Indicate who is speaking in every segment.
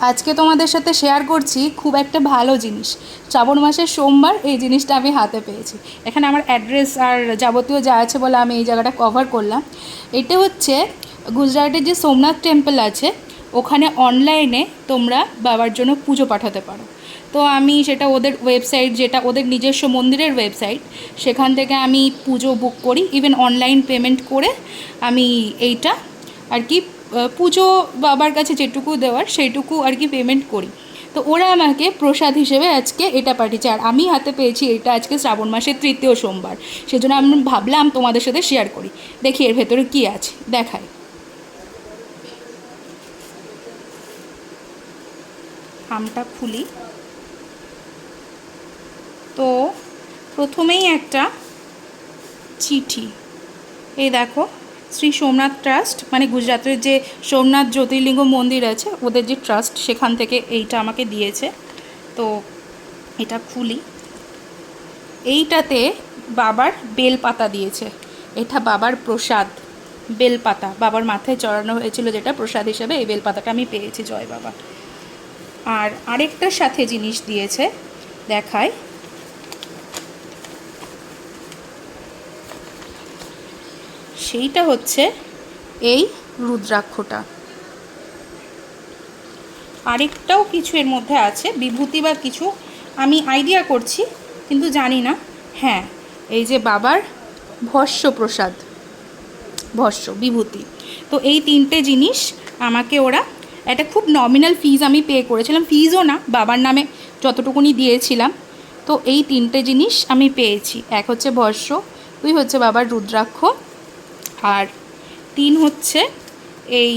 Speaker 1: আজকে তোমাদের সাথে শেয়ার করছি খুব একটা ভালো জিনিস। শ্রাবণ মাসের সোমবার এই জিনিসটা আমি হাতে পেয়েছি। এখানে আমার অ্যাড্রেস আর যাবতীয় যা আছে বলে আমি এই জায়গাটা কভার করলাম। এটা হচ্ছে গুজরাটের যে সোমনাথ টেম্পল আছে, ওখানে অনলাইনে তোমরা বাবার জন্য পুজো পাঠাতে পারো। তো আমি সেটা ওদের ওয়েবসাইট, যেটা ওদের নিজস্ব মন্দিরের ওয়েবসাইট, সেখান থেকে আমি পুজো বুক করি। ইভেন অনলাইন পেমেন্ট করে আমি এইটা আর কি পুজো বাবার কাছে যেটুকু দেওয়ার সেইটুকু আর কি পেমেন্ট করি। তো ওরা আমাকে প্রসাদ হিসেবে আজকে এটা পাঠিয়েছে, আর আমি হাতে পেয়েছি এটা আজকে শ্রাবণ মাসের 3য় সোমবার। সেজন্য আমি ভাবলাম তোমাদের সাথে শেয়ার করি। দেখি এর ভেতরে কী আছে, দেখাই। খামটা খুলি তো প্রথমেই একটা চিঠি। এই দেখো, শ্রী সোমনাথ ট্রাস্ট, মানে গুজরাটের যে সোমনাথ জ্যোতির্লিঙ্গ মন্দির আছে ওদের যে ট্রাস্ট, সেখান থেকে এইটা আমাকে দিয়েছে। তো এটা খুলি। এইটাতে বাবার বেলপাতা দিয়েছে। এটা বাবার প্রসাদ, বেলপাতা বাবার মাথায় চড়ানো হয়েছিল, যেটা প্রসাদ হিসেবে এই বেলপাতাটা আমি পেয়েছি। জয় বাবা। আর আরেকটার সাথে জিনিস দিয়েছে, দেখায়। সেইটা হচ্ছে এই রুদ্রাক্ষটা। আরেকটাও কিছু এর মধ্যে আছে, বিভূতি বা কিছু, আমি আইডিয়া করছি কিন্তু জানি না। হ্যাঁ, এই যে বাবার ভস্য প্রসাদ, ভস্য বিভূতি। তো এই 3টে জিনিস আমাকে ওরা, একটা খুব নমিনাল ফিজ আমি পে করেছিলাম, ফিজও না, বাবার নামে যতটুকুনি দিয়েছিলাম। তো এই 3টে জিনিস আমি পেয়েছি। এক হচ্ছে ভস্য, 2 হচ্ছে বাবার রুদ্রাক্ষ, আর 3 হচ্ছে এই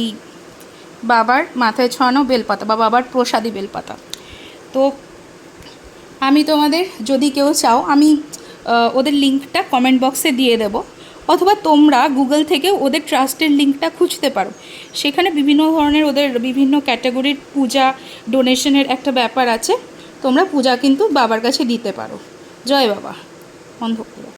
Speaker 1: বাবার মাথায় ছড়ানো বেলপাতা বা বাবার প্রসাদী বেলপাতা। তো আমি তোমাদের, যদি কেউ চাও, আমি ওদের লিঙ্কটা কমেন্ট বক্সে দিয়ে দেব, অথবা তোমরা গুগল থেকে ওদের ট্রাস্টের লিঙ্কটা খুঁজতে পারো। সেখানে বিভিন্ন ধরনের ওদের বিভিন্ন ক্যাটাগরির পূজা ডোনেশনের একটা ব্যাপার আছে। তোমরা পূজা কিন্তু বাবার কাছে দিতে পারো। জয় বাবা। বন্ধ করো।